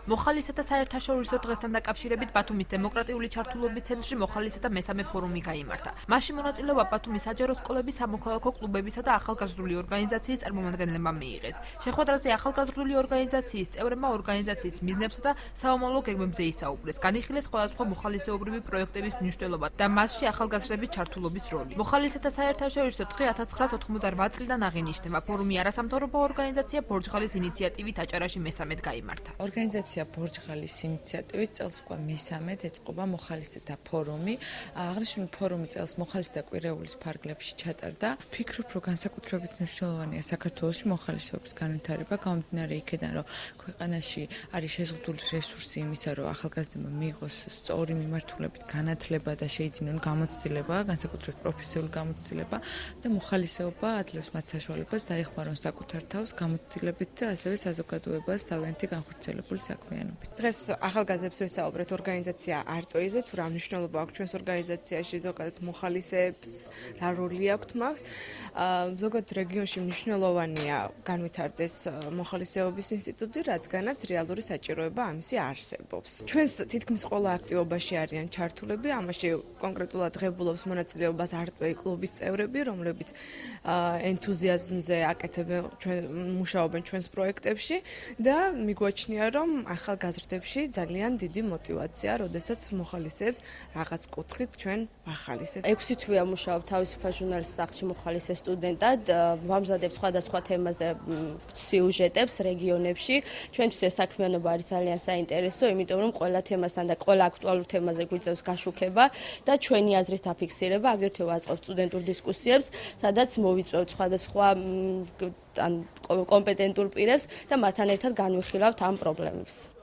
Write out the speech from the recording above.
მოხალისეთა საერთაშორისო დღესთან დაკავშირებით ბათუმის დემოკრატიული ჩართულობის ცენტრში მოხალისეთა მესამე ფორუმი გაიმართა. მასში მონაწილეობა ბათუმის საჯარო სკოლების, სამოქალაქო კლუბებისა და ახალგაზრდული ორგანიზაციის წარმომადგენლებმა მიიღეს. შეხვედრაზე ახალგაზრდული ორგანიზაციის წევრებმა ორგანიზაციის მიზნებსა და საომავლო გეგმებზე ისაუბრეს. განიხილეს სხვადასხვა მოხალისეობრივი პროექტების მნიშვნელობა და მასში ახალგაზრდების ჩართულობის როლი. მოხალისეთა საერთაშორისო დღე 1988 წლიდან აღინიშნება. ფორუმი არასამთავრობო ორგანიზაცია ბორჯღალის ინიციატივით აჭარაში მესამედ გაიმართა. ორგანიზაცია ბორჯღალის ინიციატივით წელს უკვე მესამედ ეწყობა მოხალისეთა ფორუმი. აღნიშნული ფორუმი წელს მოხალისეთა კვირეულის ფარგლებში ჩატარდა. ვფიქრობ, რომ განსაკუთრებით მნიშვნელოვანია საქართველოში მოხალისეობის განვითარება, გამომდინარე იქედან, რომ ქვეყანაში არის შეზღუდული რესურსი იმისა, რომ ახალგაზრდებმა მიიღოს სწორი მიმართულებით განათლება და შეიძინონ გამოცდილება, განსაკუთრებით პროფესიული გამოცდილება და მოხალისეობა აძლევს მათ საშუალებას დაეხმარონ საკუთარ თავს გამოცდილებით და ასევე საზოგადოებას თავიანთი განხორციელებული საქმიანობით. დღეს ახალგაზრდებს ვესაუბრეთ ორგანიზაცია არტოიზე, თუ რა მნიშვნელობა აქვს ჩვენს ორგანიზაციაში, ზოგადად მოხალისეებს რა როლი აქვთ მას. ზოგადად რეგიონში მნიშვნელოვანია განვითარდეს მოხალისეობის ინსტიტუტი, რადგანაც რეალური საჭიროება ამისი არსებობს. ჩვენს თითქმის ყველა აქტივობაში არიან ჩართულები, ამაში კონკრეტულად ღებულობს მონაწილეობას არტოი კლუბის წევრები, რომლებიც ენთუზიაზმზე აკეთებენ მუშაობენ ჩვენს პროექტებში და მიგვაჩნია, რომ ახალგაზრდებში ძალიან დიდი мотиваცია, როდესაც მოხალისეებს რაღაც კუთხით ჩვენ ვახალისებთ. 6 თვეა მუშაობ თავისუფალ ჟურნალისტ სახლში მოხალისე სტუდენტად, ვამზადებ სხვადასხვა თემაზე სიუჟეტებს რეგიონებში. ჩვენთვის ეს საქმიანობა არის ძალიან საინტერესო, იმიტომ რომ ყველა თემასთან და ყველა აქტუალურ თემაზე გვიწევს გაშუქება და ჩვენი აზრის დაფიქსირება, აგრეთვე ვაწყობთ სტუდენტურ დისკუსიებს, სადაც მოვიწვევთ სხვადასხვა კომპეტენტურ პირებს და მათთან ერთად განვიხილავთ ამ პრობლემებს.